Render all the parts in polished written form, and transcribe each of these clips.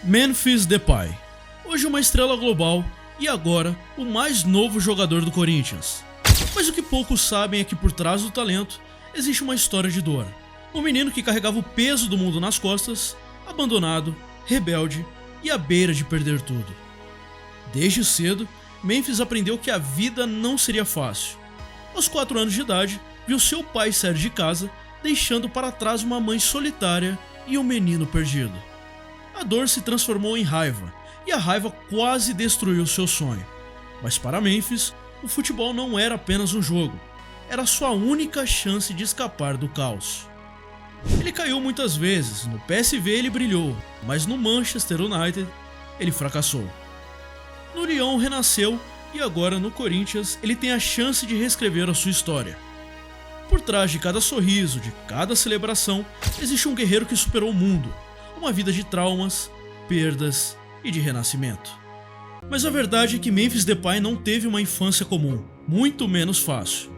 Memphis Depay. Hoje uma estrela global e agora o mais novo jogador do Corinthians. Mas o que poucos sabem é que por trás do talento existe uma história de dor. Um menino que carregava o peso do mundo nas costas, abandonado, rebelde e à beira de perder tudo. Desde cedo, Memphis aprendeu que a vida não seria fácil. Aos 4 anos de idade, viu seu pai sair de casa, deixando para trás uma mãe solitária e um menino perdido. A dor se transformou em raiva, e a raiva quase destruiu seu sonho. Mas para Memphis, o futebol não era apenas um jogo, era sua única chance de escapar do caos. Ele caiu muitas vezes, no PSV ele brilhou, mas no Manchester United ele fracassou. No Lyon renasceu e agora no Corinthians ele tem a chance de reescrever a sua história. Por trás de cada sorriso, de cada celebração, existe um guerreiro que superou o mundo, uma vida de traumas, perdas e de renascimento. Mas a verdade é que Memphis Depay não teve uma infância comum, muito menos fácil.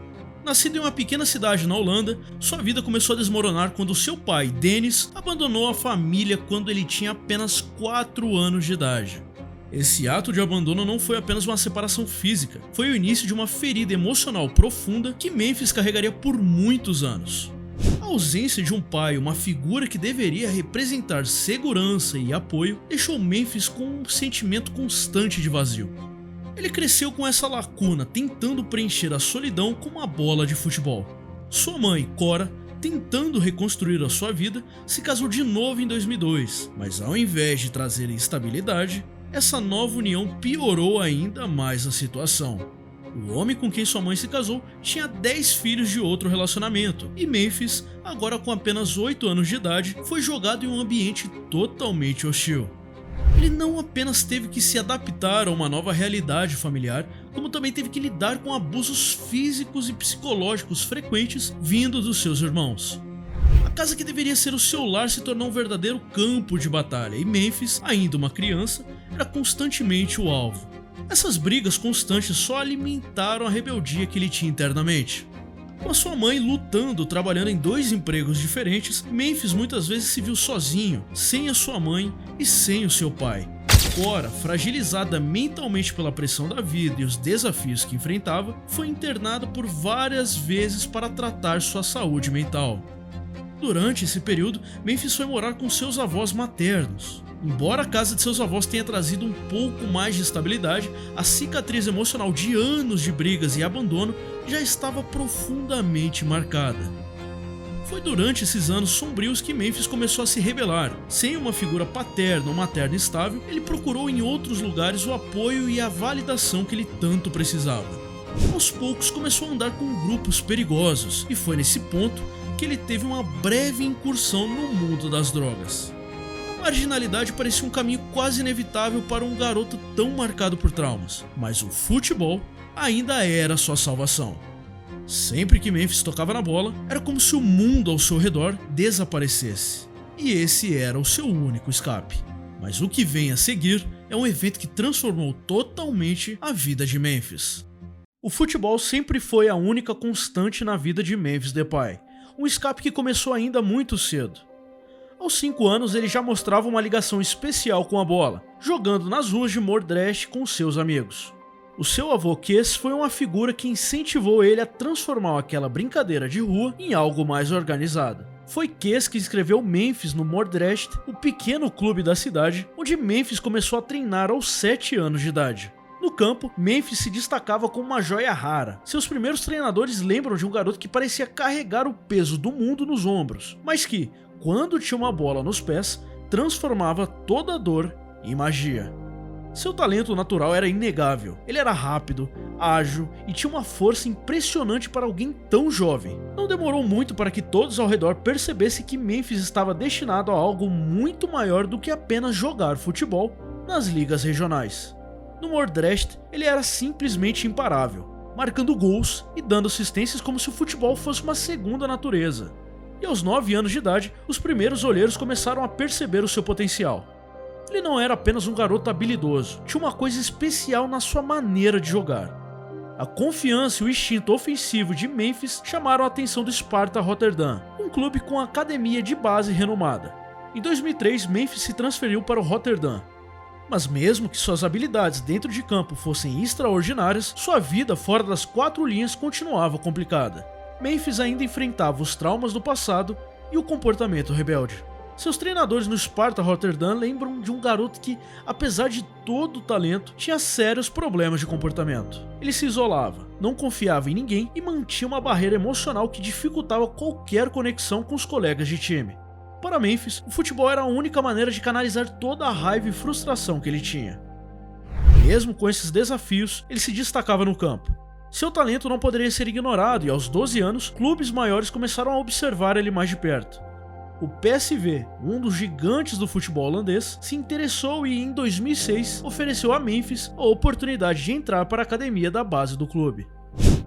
Nascido em uma pequena cidade na Holanda, sua vida começou a desmoronar quando seu pai, Dennis, abandonou a família quando ele tinha apenas 4 anos de idade. Esse ato de abandono não foi apenas uma separação física, foi o início de uma ferida emocional profunda que Memphis carregaria por muitos anos. A ausência de um pai, uma figura que deveria representar segurança e apoio, deixou Memphis com um sentimento constante de vazio. Ele cresceu com essa lacuna, tentando preencher a solidão com uma bola de futebol. Sua mãe, Cora, tentando reconstruir a sua vida, se casou de novo em 2002, mas ao invés de trazer estabilidade, essa nova união piorou ainda mais a situação. O homem com quem sua mãe se casou tinha 10 filhos de outro relacionamento, e Memphis, agora com apenas 8 anos de idade, foi jogado em um ambiente totalmente hostil. Ele não apenas teve que se adaptar a uma nova realidade familiar, como também teve que lidar com abusos físicos e psicológicos frequentes vindo dos seus irmãos. A casa que deveria ser o seu lar se tornou um verdadeiro campo de batalha, e Memphis, ainda uma criança, era constantemente o alvo. Essas brigas constantes só alimentaram a rebeldia que ele tinha internamente. Com a sua mãe lutando, trabalhando em 2 empregos diferentes, Memphis muitas vezes se viu sozinho, sem a sua mãe e sem o seu pai. Cora, fragilizada mentalmente pela pressão da vida e os desafios que enfrentava, foi internada por várias vezes para tratar sua saúde mental. Durante esse período, Memphis foi morar com seus avós maternos. Embora a casa de seus avós tenha trazido um pouco mais de estabilidade, a cicatriz emocional de anos de brigas e abandono já estava profundamente marcada. Foi durante esses anos sombrios que Memphis começou a se rebelar. Sem uma figura paterna ou materna estável, ele procurou em outros lugares o apoio e a validação que ele tanto precisava. Aos poucos começou a andar com grupos perigosos, e foi nesse ponto que ele teve uma breve incursão no mundo das drogas. A marginalidade parecia um caminho quase inevitável para um garoto tão marcado por traumas, mas o futebol ainda era sua salvação. Sempre que Memphis tocava na bola, era como se o mundo ao seu redor desaparecesse, e esse era o seu único escape. Mas o que vem a seguir é um evento que transformou totalmente a vida de Memphis. O futebol sempre foi a única constante na vida de Memphis Depay, um escape que começou ainda muito cedo. Aos 5 anos ele já mostrava uma ligação especial com a bola, jogando nas ruas de Moordrecht com seus amigos. O seu avô Kees foi uma figura que incentivou ele a transformar aquela brincadeira de rua em algo mais organizado. Foi Kees que inscreveu Memphis no Moordrecht, o pequeno clube da cidade, onde Memphis começou a treinar aos 7 anos de idade. No campo, Memphis se destacava como uma joia rara. Seus primeiros treinadores lembram de um garoto que parecia carregar o peso do mundo nos ombros, mas que, quando tinha uma bola nos pés, transformava toda a dor em magia. Seu talento natural era inegável. Ele era rápido, ágil e tinha uma força impressionante para alguém tão jovem. Não demorou muito para que todos ao redor percebessem que Memphis estava destinado a algo muito maior do que apenas jogar futebol nas ligas regionais. No Moordrecht, ele era simplesmente imparável, marcando gols e dando assistências como se o futebol fosse uma segunda natureza. E aos 9 anos de idade, os primeiros olheiros começaram a perceber o seu potencial. Ele não era apenas um garoto habilidoso, tinha uma coisa especial na sua maneira de jogar. A confiança e o instinto ofensivo de Memphis chamaram a atenção do Sparta Rotterdam, um clube com academia de base renomada. Em 2003, Memphis se transferiu para o Rotterdam. Mas mesmo que suas habilidades dentro de campo fossem extraordinárias, sua vida fora das quatro linhas continuava complicada. Memphis ainda enfrentava os traumas do passado e o comportamento rebelde. Seus treinadores no Sparta Rotterdam lembram de um garoto que, apesar de todo o talento, tinha sérios problemas de comportamento. Ele se isolava, não confiava em ninguém e mantinha uma barreira emocional que dificultava qualquer conexão com os colegas de time. Para Memphis, o futebol era a única maneira de canalizar toda a raiva e frustração que ele tinha. Mesmo com esses desafios, ele se destacava no campo. Seu talento não poderia ser ignorado e, aos 12 anos, clubes maiores começaram a observar ele mais de perto. O PSV, um dos gigantes do futebol holandês, se interessou e, em 2006, ofereceu a Memphis a oportunidade de entrar para a academia da base do clube.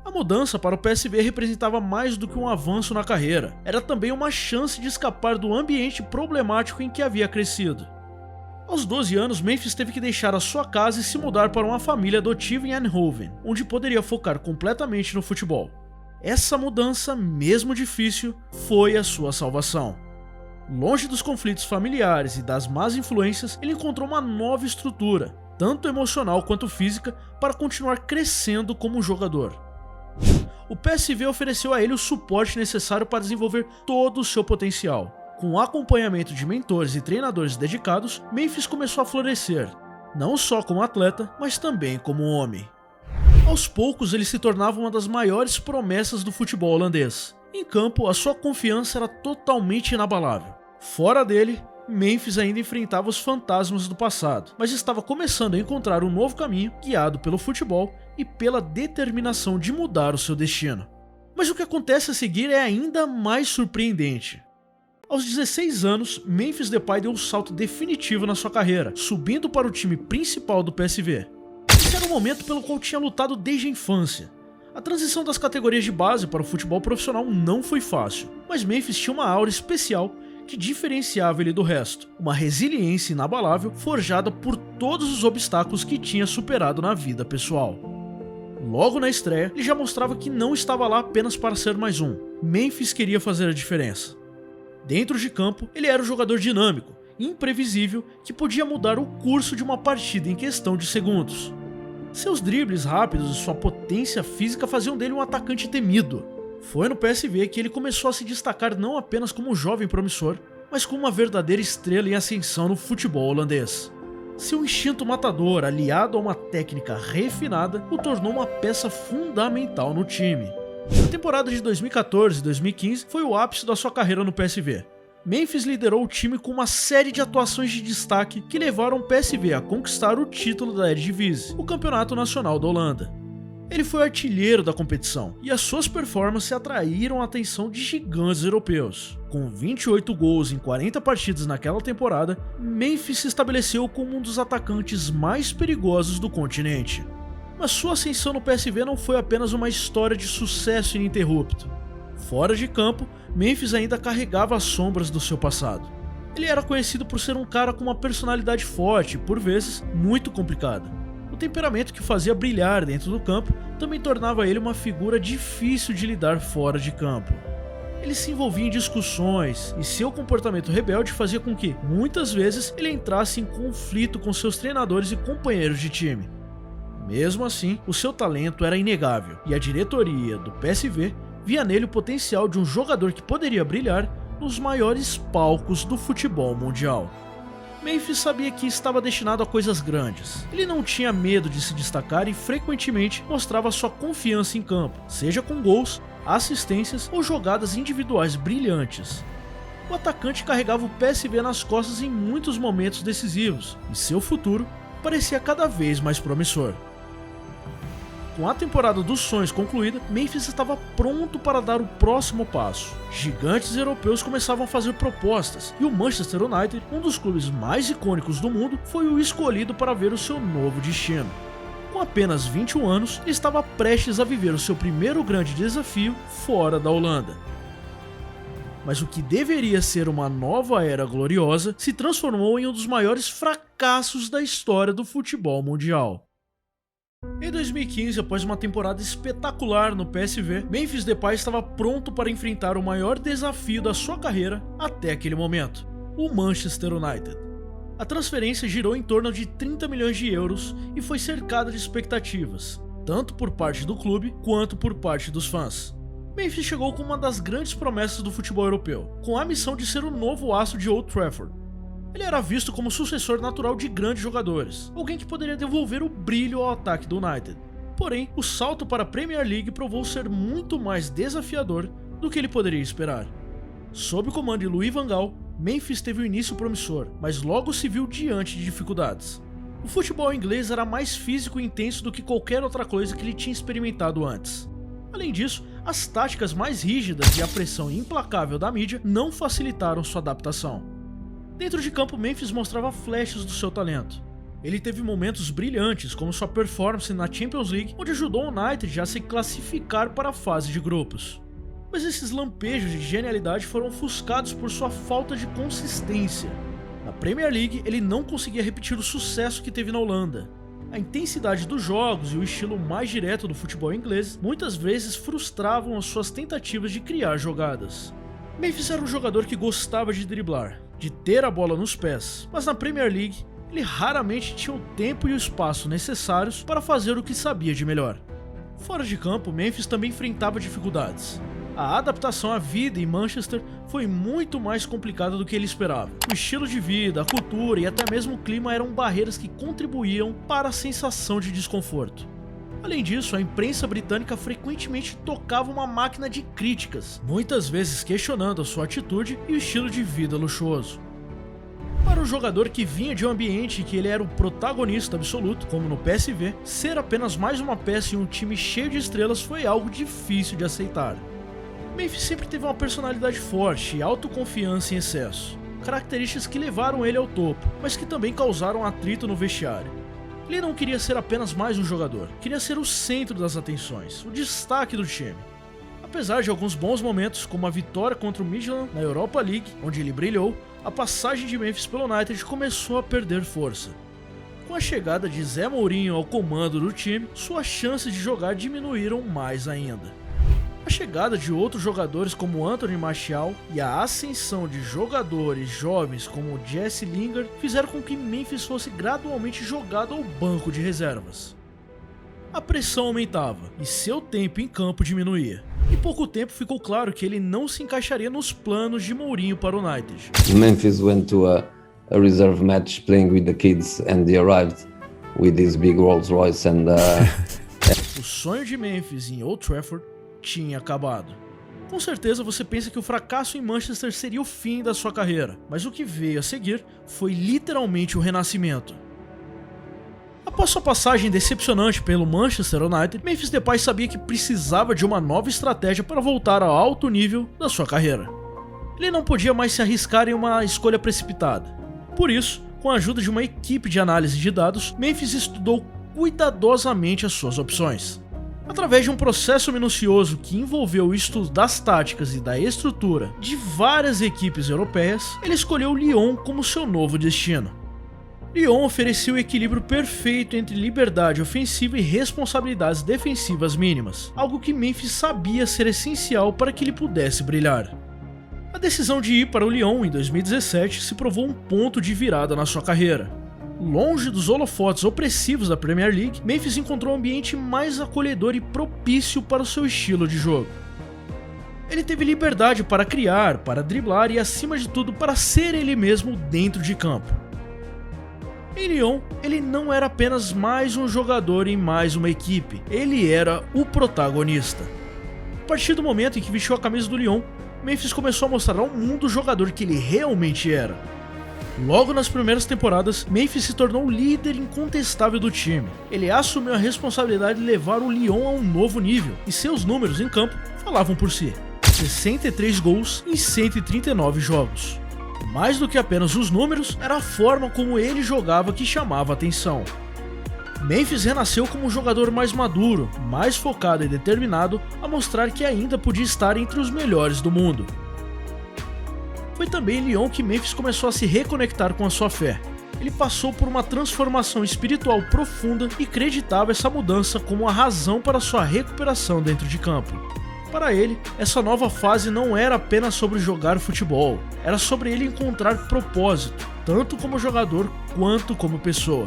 A mudança para o PSV representava mais do que um avanço na carreira, era também uma chance de escapar do ambiente problemático em que havia crescido. Aos 12 anos, Memphis teve que deixar a sua casa e se mudar para uma família adotiva em Eindhoven, onde poderia focar completamente no futebol. Essa mudança, mesmo difícil, foi a sua salvação. Longe dos conflitos familiares e das más influências, ele encontrou uma nova estrutura, tanto emocional quanto física, para continuar crescendo como jogador. O PSV ofereceu a ele o suporte necessário para desenvolver todo o seu potencial. Com o acompanhamento de mentores e treinadores dedicados, Memphis começou a florescer, não só como atleta, mas também como homem. Aos poucos, ele se tornava uma das maiores promessas do futebol holandês. Em campo, a sua confiança era totalmente inabalável. Fora dele, Memphis ainda enfrentava os fantasmas do passado, mas estava começando a encontrar um novo caminho guiado pelo futebol e pela determinação de mudar o seu destino. Mas o que acontece a seguir é ainda mais surpreendente. Aos 16 anos, Memphis Depay deu um salto definitivo na sua carreira, subindo para o time principal do PSV. Esse era o momento pelo qual tinha lutado desde a infância. A transição das categorias de base para o futebol profissional não foi fácil, mas Memphis tinha uma aura especial que diferenciava ele do resto, uma resiliência inabalável forjada por todos os obstáculos que tinha superado na vida pessoal. Logo na estreia, ele já mostrava que não estava lá apenas para ser mais um. Memphis queria fazer a diferença. Dentro de campo, ele era um jogador dinâmico, imprevisível, que podia mudar o curso de uma partida em questão de segundos. Seus dribles rápidos e sua potência física faziam dele um atacante temido. Foi no PSV que ele começou a se destacar não apenas como um jovem promissor, mas como uma verdadeira estrela em ascensão no futebol holandês. Seu instinto matador, aliado a uma técnica refinada, o tornou uma peça fundamental no time. A temporada de 2014 e 2015 foi o ápice da sua carreira no PSV. Memphis liderou o time com uma série de atuações de destaque que levaram o PSV a conquistar o título da Eredivisie, o campeonato nacional da Holanda. Ele foi artilheiro da competição, e as suas performances atraíram a atenção de gigantes europeus. Com 28 gols em 40 partidas naquela temporada, Memphis se estabeleceu como um dos atacantes mais perigosos do continente. Mas sua ascensão no PSV não foi apenas uma história de sucesso ininterrupto. Fora de campo, Memphis ainda carregava as sombras do seu passado. Ele era conhecido por ser um cara com uma personalidade forte e, por vezes, muito complicada. O temperamento que o fazia brilhar dentro do campo também tornava ele uma figura difícil de lidar fora de campo. Ele se envolvia em discussões e seu comportamento rebelde fazia com que, muitas vezes, ele entrasse em conflito com seus treinadores e companheiros de time. Mesmo assim, o seu talento era inegável e a diretoria do PSV via nele o potencial de um jogador que poderia brilhar nos maiores palcos do futebol mundial. Memphis sabia que estava destinado a coisas grandes. Ele não tinha medo de se destacar e frequentemente mostrava sua confiança em campo, seja com gols, assistências ou jogadas individuais brilhantes. O atacante carregava o PSV nas costas em muitos momentos decisivos e seu futuro parecia cada vez mais promissor. Com a temporada dos sonhos concluída, Memphis estava pronto para dar o próximo passo. Gigantes europeus começavam a fazer propostas e o Manchester United, um dos clubes mais icônicos do mundo, foi o escolhido para ver o seu novo destino. Com apenas 21 anos, ele estava prestes a viver o seu primeiro grande desafio fora da Holanda. Mas o que deveria ser uma nova era gloriosa se transformou em um dos maiores fracassos da história do futebol mundial. Em 2015, após uma temporada espetacular no PSV, Memphis Depay estava pronto para enfrentar o maior desafio da sua carreira até aquele momento. o Manchester United. A transferência girou em torno de 30 milhões de euros e foi cercada de expectativas, tanto por parte do clube quanto por parte dos fãs. Memphis chegou como uma das grandes promessas do futebol europeu, com a missão de ser o novo astro de Old Trafford. Ele era visto como sucessor natural de grandes jogadores, alguém que poderia devolver o brilho ao ataque do United. Porém, o salto para a Premier League provou ser muito mais desafiador do que ele poderia esperar. Sob o comando de Louis van Gaal, Memphis teve um início promissor, mas logo se viu diante de dificuldades. O futebol inglês era mais físico e intenso do que qualquer outra coisa que ele tinha experimentado antes. Além disso, as táticas mais rígidas e a pressão implacável da mídia não facilitaram sua adaptação. Dentro de campo, Memphis mostrava flashes do seu talento. Ele teve momentos brilhantes, como sua performance na Champions League, onde ajudou o United a se classificar para a fase de grupos. Mas esses lampejos de genialidade foram ofuscados por sua falta de consistência. Na Premier League, ele não conseguia repetir o sucesso que teve na Holanda. A intensidade dos jogos e o estilo mais direto do futebol inglês muitas vezes frustravam as suas tentativas de criar jogadas. Memphis era um jogador que gostava de driblar, de ter a bola nos pés, mas na Premier League ele raramente tinha o tempo e o espaço necessários para fazer o que sabia de melhor. Fora de campo, Memphis também enfrentava dificuldades. A adaptação à vida em Manchester foi muito mais complicada do que ele esperava. O estilo de vida, a cultura e até mesmo o clima eram barreiras que contribuíam para a sensação de desconforto. Além disso, a imprensa britânica frequentemente tocava uma máquina de críticas, muitas vezes questionando a sua atitude e o estilo de vida luxuoso. Para um jogador que vinha de um ambiente em que ele era o protagonista absoluto, como no PSV, ser apenas mais uma peça em um time cheio de estrelas foi algo difícil de aceitar. Memphis sempre teve uma personalidade forte e autoconfiança em excesso, características que levaram ele ao topo, mas que também causaram atrito no vestiário. Ele não queria ser apenas mais um jogador, queria ser o centro das atenções, o destaque do time. Apesar de alguns bons momentos, como a vitória contra o Midtjylland na Europa League, onde ele brilhou, a passagem de Memphis pelo United começou a perder força. Com a chegada de Zé Mourinho ao comando do time, suas chances de jogar diminuíram mais ainda. A chegada de outros jogadores como Anthony Martial e a ascensão de jogadores jovens como Jesse Lingard fizeram com que Memphis fosse gradualmente jogado ao banco de reservas. A pressão aumentava e seu tempo em campo diminuía. Em pouco tempo ficou claro que ele não se encaixaria nos planos de Mourinho para o United. Memphis went to a reserve match playing with the kids and they arrived with this big Rolls Royce and O sonho de Memphis em Old Trafford tinha acabado. Com certeza você pensa que o fracasso em Manchester seria o fim da sua carreira, mas o que veio a seguir foi literalmente o renascimento. Após sua passagem decepcionante pelo Manchester United, Memphis Depay sabia que precisava de uma nova estratégia para voltar ao alto nível da sua carreira. Ele não podia mais se arriscar em uma escolha precipitada. Por isso, com a ajuda de uma equipe de análise de dados, Memphis estudou cuidadosamente as suas opções. Através de um processo minucioso que envolveu o estudo das táticas e da estrutura de várias equipes europeias, ele escolheu Lyon como seu novo destino. Lyon oferecia o equilíbrio perfeito entre liberdade ofensiva e responsabilidades defensivas mínimas, algo que Memphis sabia ser essencial para que ele pudesse brilhar. A decisão de ir para o Lyon em 2017 se provou um ponto de virada na sua carreira. Longe dos holofotes opressivos da Premier League, Memphis encontrou um ambiente mais acolhedor e propício para o seu estilo de jogo. Ele teve liberdade para criar, para driblar e, acima de tudo, para ser ele mesmo dentro de campo. Em Lyon, ele não era apenas mais um jogador em mais uma equipe, ele era o protagonista. A partir do momento em que vestiu a camisa do Lyon, Memphis começou a mostrar ao mundo o jogador que ele realmente era. Logo nas primeiras temporadas, Memphis se tornou o líder incontestável do time. Ele assumiu a responsabilidade de levar o Lyon a um novo nível, e seus números em campo falavam por si. 63 gols em 139 jogos. Mais do que apenas os números, era a forma como ele jogava que chamava a atenção. Memphis renasceu como um jogador mais maduro, mais focado e determinado a mostrar que ainda podia estar entre os melhores do mundo. Foi também em Lyon que Memphis começou a se reconectar com a sua fé. Ele passou por uma transformação espiritual profunda e acreditava essa mudança como a razão para sua recuperação dentro de campo. Para ele, essa nova fase não era apenas sobre jogar futebol, era sobre ele encontrar propósito, tanto como jogador quanto como pessoa.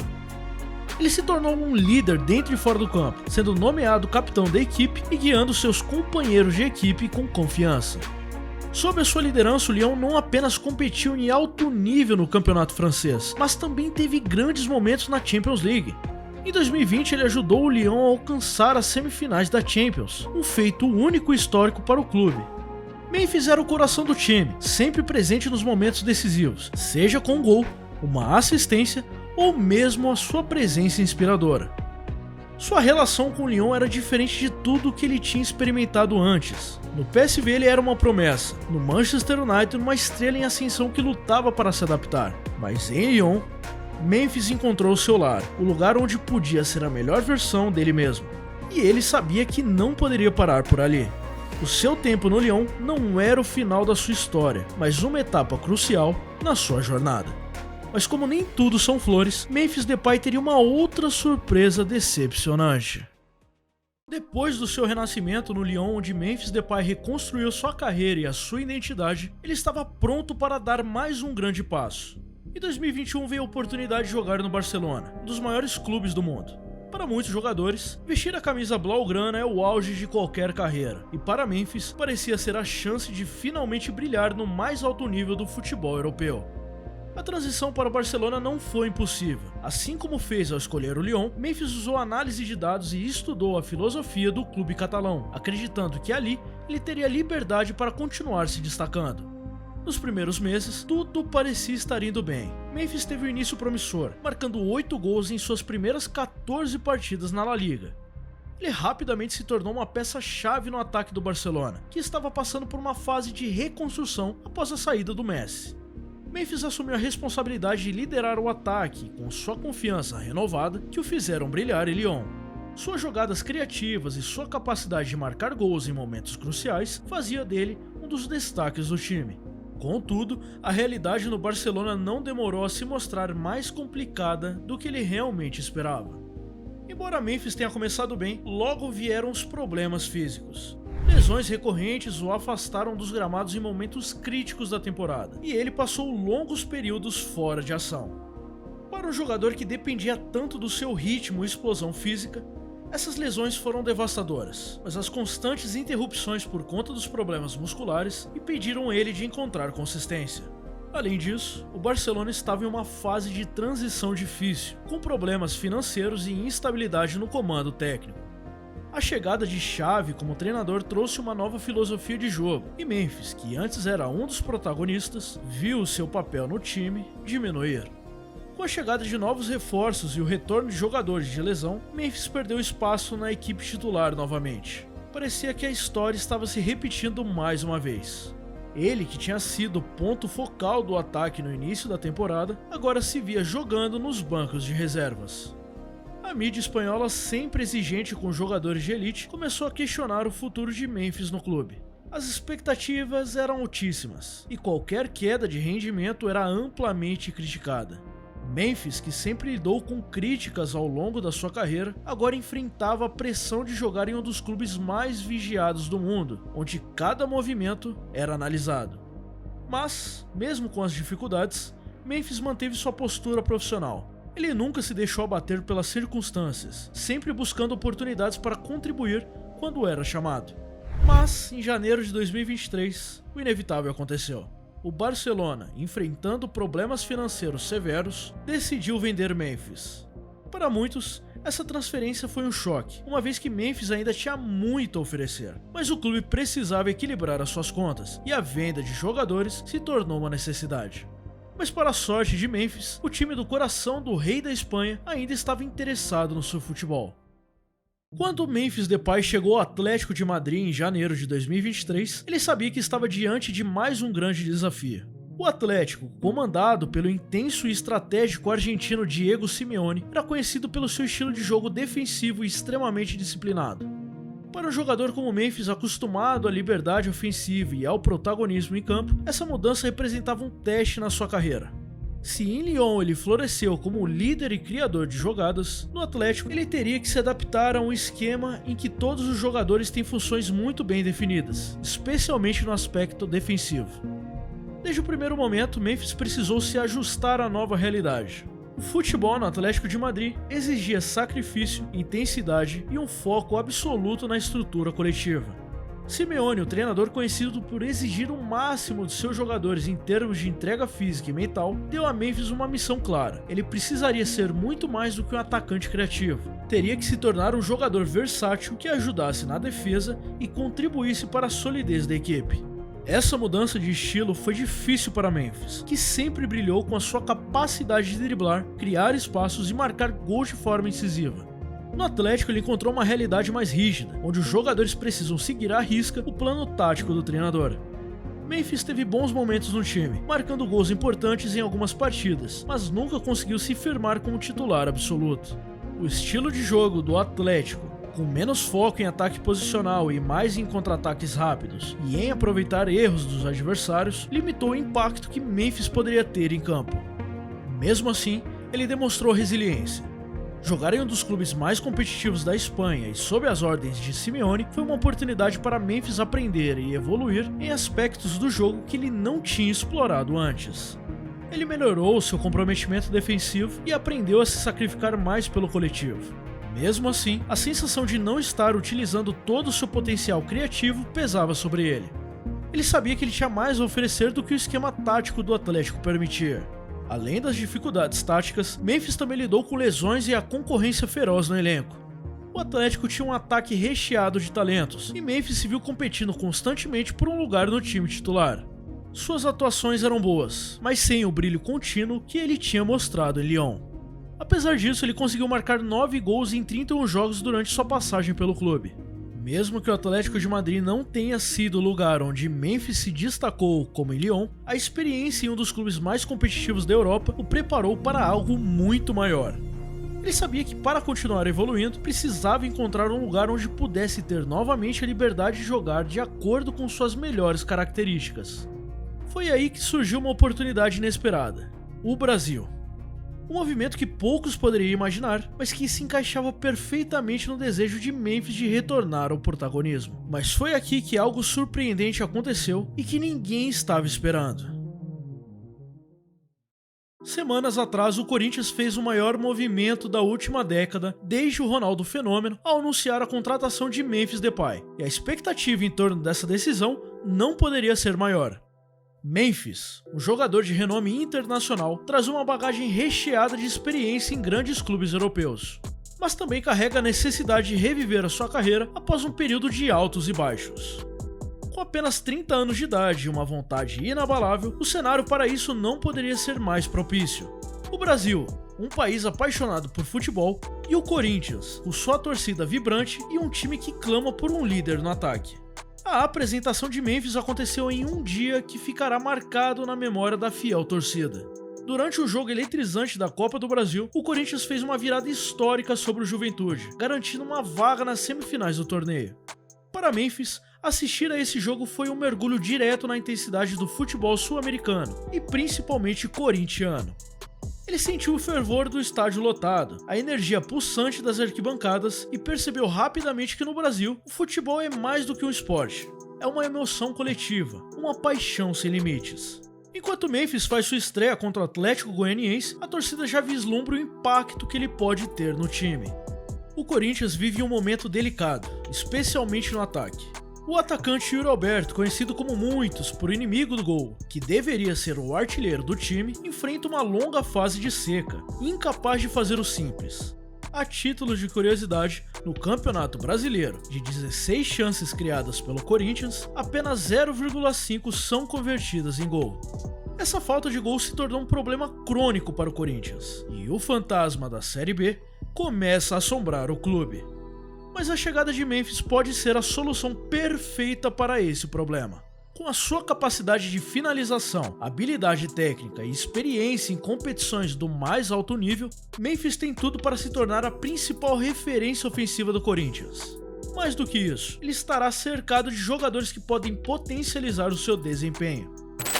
Ele se tornou um líder dentro e fora do campo, sendo nomeado capitão da equipe e guiando seus companheiros de equipe com confiança. Sob a sua liderança, o Lyon não apenas competiu em alto nível no campeonato francês, mas também teve grandes momentos na Champions League. Em 2020, ele ajudou o Lyon a alcançar as semifinais da Champions, um feito único e histórico para o clube. Memphis era o coração do time, sempre presente nos momentos decisivos, seja com um gol, uma assistência ou mesmo a sua presença inspiradora. Sua relação com o Lyon era diferente de tudo o que ele tinha experimentado antes. No PSV ele era uma promessa, no Manchester United uma estrela em ascensão que lutava para se adaptar, mas em Lyon, Memphis encontrou seu lar, o lugar onde podia ser a melhor versão dele mesmo. E ele sabia que não poderia parar por ali. O seu tempo no Lyon não era o final da sua história, mas uma etapa crucial na sua jornada. Mas como nem tudo são flores, Memphis Depay teria uma outra surpresa decepcionante. Depois do seu renascimento no Lyon, onde Memphis Depay reconstruiu sua carreira e a sua identidade, ele estava pronto para dar mais um grande passo. Em 2021 veio a oportunidade de jogar no Barcelona, um dos maiores clubes do mundo. Para muitos jogadores, vestir a camisa blaugrana é o auge de qualquer carreira, e para Memphis parecia ser a chance de finalmente brilhar no mais alto nível do futebol europeu. A transição para o Barcelona não foi impossível. Assim como fez ao escolher o Lyon, Memphis usou análise de dados e estudou a filosofia do clube catalão, acreditando que ali ele teria liberdade para continuar se destacando. Nos primeiros meses, tudo parecia estar indo bem. Memphis teve um início promissor, marcando 8 gols em suas primeiras 14 partidas na La Liga. Ele rapidamente se tornou uma peça-chave no ataque do Barcelona, que estava passando por uma fase de reconstrução após a saída do Messi. Memphis assumiu a responsabilidade de liderar o ataque, com sua confiança renovada, que o fizeram brilhar em Lyon. Suas jogadas criativas e sua capacidade de marcar gols em momentos cruciais fazia dele um dos destaques do time. Contudo, a realidade no Barcelona não demorou a se mostrar mais complicada do que ele realmente esperava. Embora Memphis tenha começado bem, logo vieram os problemas físicos. Lesões recorrentes o afastaram dos gramados em momentos críticos da temporada, e ele passou longos períodos fora de ação. Para um jogador que dependia tanto do seu ritmo e explosão física, essas lesões foram devastadoras, mas as constantes interrupções por conta dos problemas musculares impediram ele de encontrar consistência. Além disso, o Barcelona estava em uma fase de transição difícil, com problemas financeiros e instabilidade no comando técnico. A chegada de Xavi como treinador trouxe uma nova filosofia de jogo, e Memphis, que antes era um dos protagonistas, viu seu papel no time diminuir. Com a chegada de novos reforços e o retorno de jogadores de lesão, Memphis perdeu espaço na equipe titular novamente. Parecia que a história estava se repetindo mais uma vez. Ele, que tinha sido o ponto focal do ataque no início da temporada, agora se via jogando nos bancos de reservas. A mídia espanhola, sempre exigente com jogadores de elite, começou a questionar o futuro de Memphis no clube. As expectativas eram altíssimas, e qualquer queda de rendimento era amplamente criticada. Memphis, que sempre lidou com críticas ao longo da sua carreira, agora enfrentava a pressão de jogar em um dos clubes mais vigiados do mundo, onde cada movimento era analisado. Mas, mesmo com as dificuldades, Memphis manteve sua postura profissional. Ele nunca se deixou abater pelas circunstâncias, sempre buscando oportunidades para contribuir quando era chamado. Mas, em janeiro de 2023, o inevitável aconteceu. O Barcelona, enfrentando problemas financeiros severos, decidiu vender Memphis. Para muitos, essa transferência foi um choque, uma vez que Memphis ainda tinha muito a oferecer. Mas o clube precisava equilibrar as suas contas, e a venda de jogadores se tornou uma necessidade. Mas para a sorte de Memphis, o time do coração do rei da Espanha ainda estava interessado no seu futebol. Quando Memphis Depay chegou ao Atlético de Madrid em janeiro de 2023, ele sabia que estava diante de mais um grande desafio. O Atlético, comandado pelo intenso e estratégico argentino Diego Simeone, era conhecido pelo seu estilo de jogo defensivo e extremamente disciplinado. Para um jogador como Memphis, acostumado à liberdade ofensiva e ao protagonismo em campo, essa mudança representava um teste na sua carreira. Se em Lyon ele floresceu como líder e criador de jogadas, no Atlético ele teria que se adaptar a um esquema em que todos os jogadores têm funções muito bem definidas, especialmente no aspecto defensivo. Desde o primeiro momento, Memphis precisou se ajustar à nova realidade. O futebol no Atlético de Madrid exigia sacrifício, intensidade e um foco absoluto na estrutura coletiva. Simeone, o treinador conhecido por exigir o máximo de seus jogadores em termos de entrega física e mental, deu a Memphis uma missão clara. Ele precisaria ser muito mais do que um atacante criativo. Teria que se tornar um jogador versátil que ajudasse na defesa e contribuísse para a solidez da equipe. Essa mudança de estilo foi difícil para Memphis, que sempre brilhou com a sua capacidade de driblar, criar espaços e marcar gols de forma incisiva. No Atlético ele encontrou uma realidade mais rígida, onde os jogadores precisam seguir à risca o plano tático do treinador. Memphis teve bons momentos no time, marcando gols importantes em algumas partidas, mas nunca conseguiu se firmar como titular absoluto. O estilo de jogo do Atlético, com menos foco em ataque posicional e mais em contra-ataques rápidos, e em aproveitar erros dos adversários, limitou o impacto que Memphis poderia ter em campo. Mesmo assim, ele demonstrou resiliência. Jogar em um dos clubes mais competitivos da Espanha e sob as ordens de Simeone foi uma oportunidade para Memphis aprender e evoluir em aspectos do jogo que ele não tinha explorado antes. Ele melhorou seu comprometimento defensivo e aprendeu a se sacrificar mais pelo coletivo. Mesmo assim, a sensação de não estar utilizando todo o seu potencial criativo pesava sobre ele. Ele sabia que ele tinha mais a oferecer do que o esquema tático do Atlético permitia. Além das dificuldades táticas, Memphis também lidou com lesões e a concorrência feroz no elenco. O Atlético tinha um ataque recheado de talentos, e Memphis se viu competindo constantemente por um lugar no time titular. Suas atuações eram boas, mas sem o brilho contínuo que ele tinha mostrado em Lyon. Apesar disso, ele conseguiu marcar 9 gols em 31 jogos durante sua passagem pelo clube. Mesmo que o Atlético de Madrid não tenha sido o lugar onde Memphis se destacou como em Lyon, a experiência em um dos clubes mais competitivos da Europa o preparou para algo muito maior. Ele sabia que para continuar evoluindo, precisava encontrar um lugar onde pudesse ter novamente a liberdade de jogar de acordo com suas melhores características. Foi aí que surgiu uma oportunidade inesperada: o Brasil. Um movimento que poucos poderiam imaginar, mas que se encaixava perfeitamente no desejo de Memphis de retornar ao protagonismo. Mas foi aqui que algo surpreendente aconteceu e que ninguém estava esperando. Semanas atrás, o Corinthians fez o maior movimento da última década desde o Ronaldo Fenômeno ao anunciar a contratação de Memphis Depay, e a expectativa em torno dessa decisão não poderia ser maior. Memphis, um jogador de renome internacional, traz uma bagagem recheada de experiência em grandes clubes europeus, mas também carrega a necessidade de reviver a sua carreira após um período de altos e baixos. Com apenas 30 anos de idade e uma vontade inabalável, o cenário para isso não poderia ser mais propício. O Brasil, um país apaixonado por futebol, e o Corinthians, com sua torcida vibrante e um time que clama por um líder no ataque. A apresentação de Memphis aconteceu em um dia que ficará marcado na memória da fiel torcida. Durante o jogo eletrizante da Copa do Brasil, o Corinthians fez uma virada histórica sobre o Juventude, garantindo uma vaga nas semifinais do torneio. Para Memphis, assistir a esse jogo foi um mergulho direto na intensidade do futebol sul-americano e principalmente corintiano. Ele sentiu o fervor do estádio lotado, a energia pulsante das arquibancadas e percebeu rapidamente que no Brasil, o futebol é mais do que um esporte. É uma emoção coletiva, uma paixão sem limites. Enquanto Memphis faz sua estreia contra o Atlético Goianiense, a torcida já vislumbra o impacto que ele pode ter no time. O Corinthians vive um momento delicado, especialmente no ataque. O atacante Yuri Alberto, conhecido como muitos por inimigo do gol, que deveria ser o artilheiro do time, enfrenta uma longa fase de seca, incapaz de fazer o simples. A título de curiosidade, no Campeonato Brasileiro, de 16 chances criadas pelo Corinthians, apenas 0,5 são convertidas em gol. Essa falta de gol se tornou um problema crônico para o Corinthians, e o fantasma da Série B começa a assombrar o clube. Mas a chegada de Memphis pode ser a solução perfeita para esse problema. Com a sua capacidade de finalização, habilidade técnica e experiência em competições do mais alto nível, Memphis tem tudo para se tornar a principal referência ofensiva do Corinthians. Mais do que isso, ele estará cercado de jogadores que podem potencializar o seu desempenho.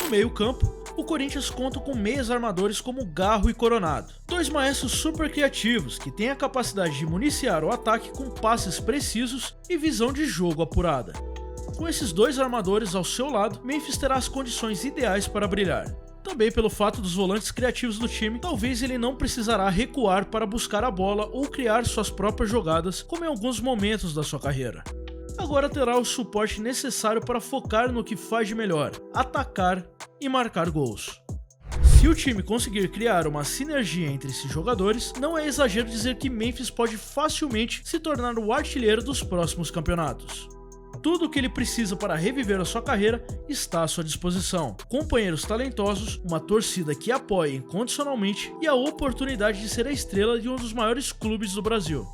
No meio-campo, o o Corinthians conta com meias armadores como Garro e Coronado, dois maestros super criativos que têm a capacidade de municiar o ataque com passes precisos e visão de jogo apurada. Com esses dois armadores ao seu lado, Memphis terá as condições ideais para brilhar. Também pelo fato dos volantes criativos do time, talvez ele não precisará recuar para buscar a bola ou criar suas próprias jogadas, como em alguns momentos da sua carreira. Agora terá o suporte necessário para focar no que faz de melhor, atacar e marcar gols. Se o time conseguir criar uma sinergia entre esses jogadores, não é exagero dizer que Memphis pode facilmente se tornar o artilheiro dos próximos campeonatos. Tudo o que ele precisa para reviver a sua carreira está à sua disposição. Companheiros talentosos, uma torcida que apoia incondicionalmente e a oportunidade de ser a estrela de um dos maiores clubes do Brasil.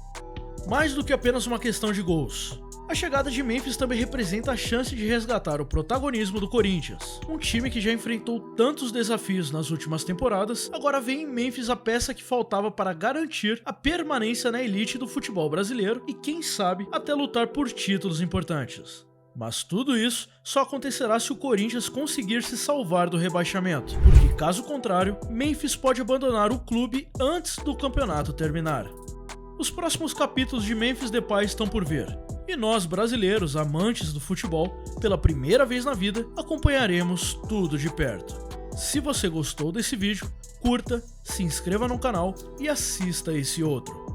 Mais do que apenas uma questão de gols. A chegada de Memphis também representa a chance de resgatar o protagonismo do Corinthians. Um time que já enfrentou tantos desafios nas últimas temporadas, agora vê em Memphis a peça que faltava para garantir a permanência na elite do futebol brasileiro e, quem sabe, até lutar por títulos importantes. Mas tudo isso só acontecerá se o Corinthians conseguir se salvar do rebaixamento, porque caso contrário, Memphis pode abandonar o clube antes do campeonato terminar. Os próximos capítulos de Memphis Depay estão por vir. E nós, brasileiros, amantes do futebol, pela primeira vez na vida, acompanharemos tudo de perto. Se você gostou desse vídeo, curta, se inscreva no canal e assista esse outro.